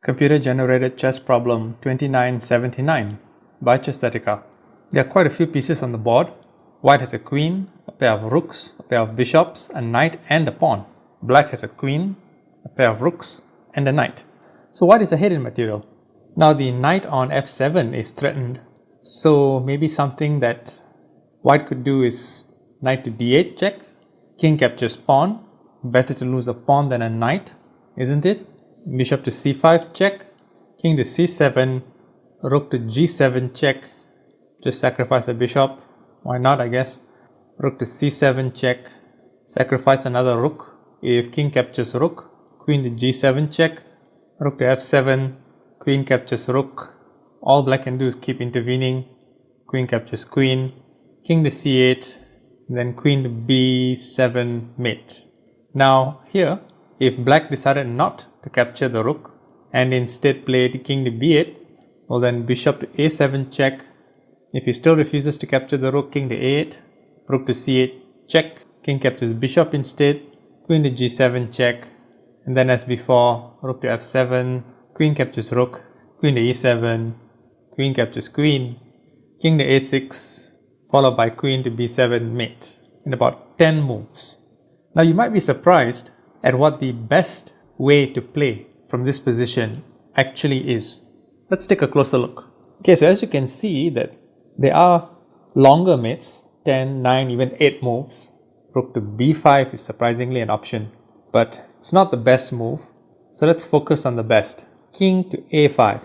Computer-generated chess problem 2979 by Chesthetica. There are quite a few pieces on the board. White has a queen, a pair of rooks, a pair of bishops, a knight and a pawn. Black has a queen, a pair of rooks and a knight. So white is ahead in material. Now the knight on f7 is threatened, so maybe something that white could do is knight to d8 check, king captures pawn. Better to lose a pawn than a knight, isn't it? Bishop to c5 check, king to c7, rook to g7 check, just sacrifice a bishop, why not I guess. Rook to c7 check, sacrifice another rook. If king captures rook, queen to g7 check, rook to f7, queen captures rook. All black can do is keep intervening, queen captures queen, king to c8, then queen to b7 mate. Now here, if black decided not to capture the rook and instead played king to b8, well then bishop to a7 check. If he still refuses to capture the rook, king to a8, rook to c8 check, king captures bishop instead, queen to g7 check, and then as before, rook to f7, queen captures rook, queen to e7, queen captures queen, king to a6, followed by queen to b7 mate in about 10 moves. Now you might be surprised at what the best way to play from this position actually is. Let's take a closer look. Okay, so as you can see that there are longer mates, 10, 9, even 8 moves. Rook to b5 is surprisingly an option, but it's not the best move. So let's focus on the best. King to a5.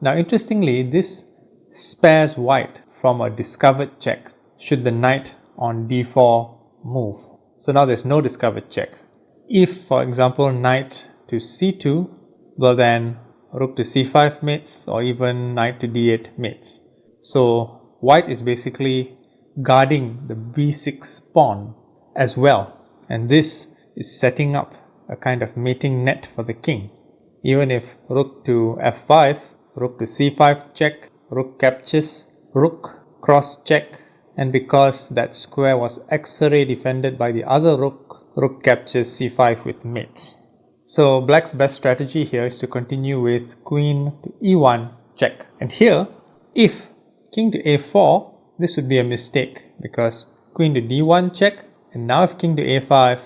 Now interestingly, this spares white from a discovered check should the knight on d4 move. So now there's no discovered check. If, for example, knight to c2, well then rook to c5 mates or even knight to d8 mates. So white is basically guarding the b6 pawn as well, and this is setting up a kind of mating net for the king. Even if rook to f5, rook to c5 check, rook captures, rook cross check, and because that square was X-ray defended by the other rook, rook captures c5 with mate. So black's best strategy here is to continue with queen to e1 check. And here, if king to a4, this would be a mistake because queen to d1 check, and now if king to a5,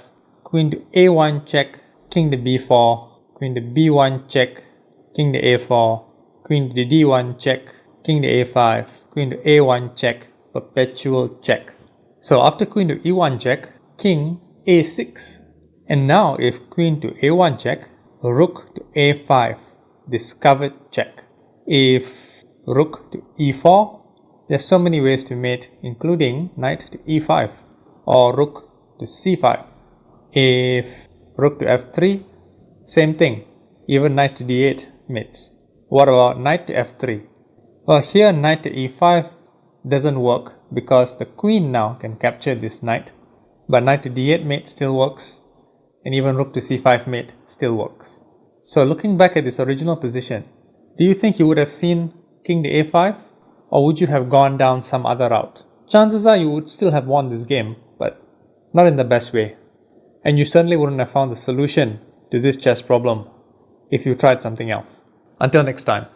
queen to a1 check, king to b4, queen to b1 check, king to a4, queen to d1 check, king to a5, queen to a1 check, perpetual check. So after queen to e1 check, king a6, and now if queen to a1 check, rook to a5, discovered check. If rook to e4, there's so many ways to mate, including knight to e5 or rook to c5. If rook to f3, same thing, even knight to d8 mates. What about knight to f3? Well, here knight to e5 doesn't work because the queen now can capture this knight, but knight to d8 mate still works, and even rook to c5 mate still works. So looking back at this original position, do you think you would have seen king to a5, or would you have gone down some other route? Chances are you would still have won this game, but not in the best way. And you certainly wouldn't have found the solution to this chess problem if you tried something else. Until next time.